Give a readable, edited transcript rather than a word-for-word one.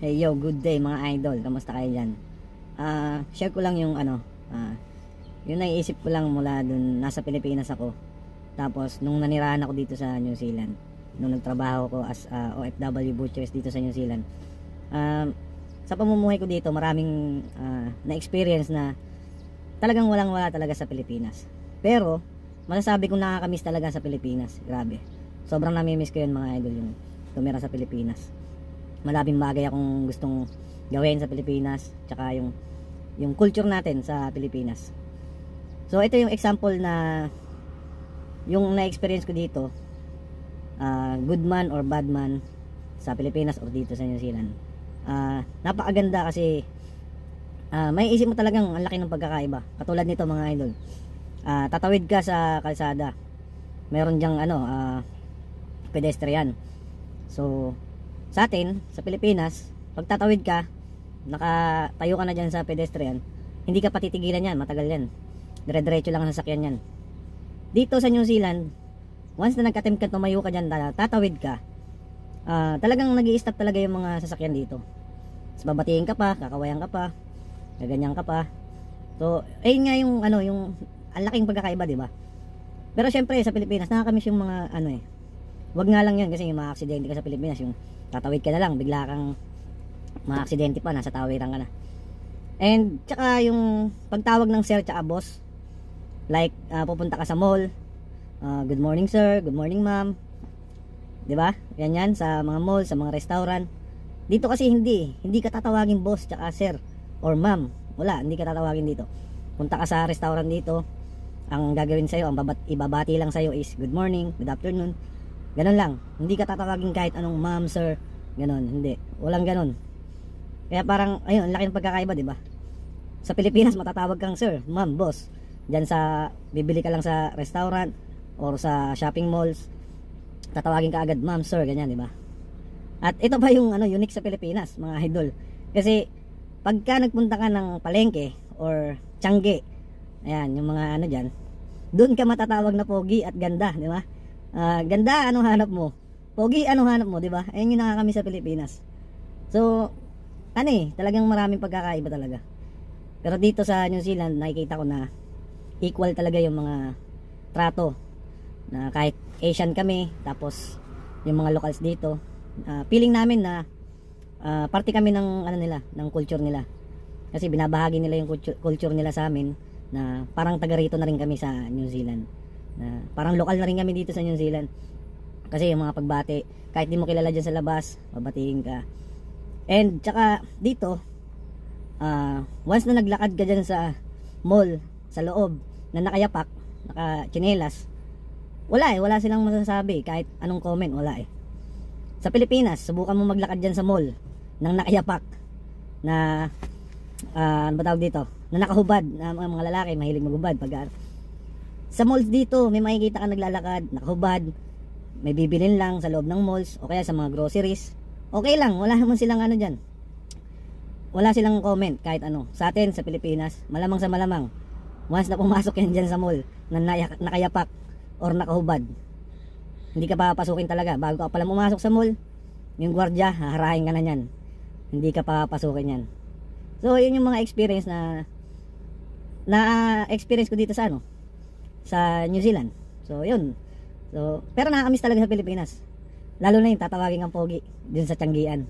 Hey yo, good day mga idol. Kamusta kayo dyan? Share ko lang yung yung naiisip ko lang mula dun nasa Pilipinas ako. Tapos nung nanirahan ako dito sa New Zealand, nung nagtrabaho ko as OFW butchers dito sa New Zealand. Sa pamumuhay ko dito, maraming na-experience na talagang walang-wala talaga sa Pilipinas. Pero masasabi kong nakakamiss talaga sa Pilipinas. Grabe. Sobrang nami-miss ko yun mga idol, yung tumira sa Pilipinas. Maraming bagay akong gustong gawin sa Pilipinas, tsaka yung culture natin sa Pilipinas. So ito yung example na yung na-experience ko dito, good man or bad man sa Pilipinas or dito sa New Zealand. Napakaganda kasi may isip mo talagang ang laki ng pagkakaiba. Katulad nito mga idol, tatawid ka sa kalsada, meron dyang pedestrian. So sa atin, sa Pilipinas, pag tatawid ka, nakatayo ka na dyan sa pedestrian, hindi ka patitigilan yan, matagal yan. Dire-diretso lang ang sasakyan yan. Dito sa New Zealand, once na nag-attempt ka tumayo ka dyan, tatawid ka, talagang nag-i-stop talaga yung mga sasakyan dito. Tapos babatiin ka pa, kakawayan ka pa, gaganyan ka pa. So, ayun nga yung yung ang laking pagkakaiba, di ba? Pero syempre sa Pilipinas, nakakamiss yung mga wag nga lang yan kasi yung mga aksidente ka sa Pilipinas, yung tatawid ka na lang, bigla kang ma-aksidente pa, nasa tawiran ka na. And tsaka yung pagtawag ng sir tsaka boss, like pupunta ka sa mall, good morning sir, good morning ma'am, di ba? Yan sa mga mall, sa mga restaurant. Dito kasi hindi ka tatawagin boss tsaka sir or ma'am, wala, hindi ka tatawagin dito. Punta ka sa restaurant dito, ang gagawin sa'yo, ang ibabati lang sa'yo is good morning, good afternoon, ganon lang. Hindi ka tatawagin kahit anong ma'am, sir, ganon, hindi, walang ganon. Kaya parang ayun, laki ng pagkakaiba, di ba? Sa Pilipinas matatawag kang sir, ma'am, boss. Diyan sa bibili ka lang sa restaurant or sa shopping malls, tatawagin ka agad ma'am, sir, ganyan, di ba? At ito pa yung unique sa Pilipinas, mga idol. Kasi pagka nagpunta ka ng palengke or Tiangge, ayan, yung mga diyan, doon ka matatawag na pogi at ganda, di ba? Ganda, anong hanap mo? Pogi, anong hanap mo, di ba? Ayun yung nakakamiss sa Pilipinas. So, talagang maraming pagkakaiba talaga. Pero dito sa New Zealand, nakikita ko na equal talaga yung mga trato. Na kahit Asian kami, tapos yung mga locals dito, feeling namin na parte kami ng nila, ng culture nila. Kasi binabahagi nila yung culture nila sa amin, na parang taga rito na rin kami sa New Zealand. Na parang lokal na rin kami dito sa New Zealand. Kasi yung mga pagbati, kahit di mo kilala dyan sa labas, babatiin ka. And tsaka dito, once na naglakad ka dyan sa mall, sa loob, na nakayapak, nakachinelas, wala silang masasabi, kahit anong comment, wala eh. Sa Pilipinas, subukan mo maglakad dyan sa mall nang nakayapak, na ano ba tawag dito, na nakahubad, na mga lalaki mahilig maghubad. Pag sa malls dito, may makikita ka naglalakad, nakahubad, may bibilin lang sa loob ng malls, o kaya sa mga groceries, okay lang, wala naman silang dyan, wala silang comment kahit ano. Sa atin, sa Pilipinas, malamang sa malamang, once na pumasok yan dyan sa mall, na nakayapak or nakahubad, hindi ka papasukin talaga. Bago ka pala pumasok sa mall, yung gwardiya, haharahin ka na yan, hindi ka papasukin yan. So yun yung mga experience na experience ko dito sa sa New Zealand. So yun. So pero nakakamiss talaga sa Pilipinas, lalo na yung tatawagin ang pogi dun sa Tianggian.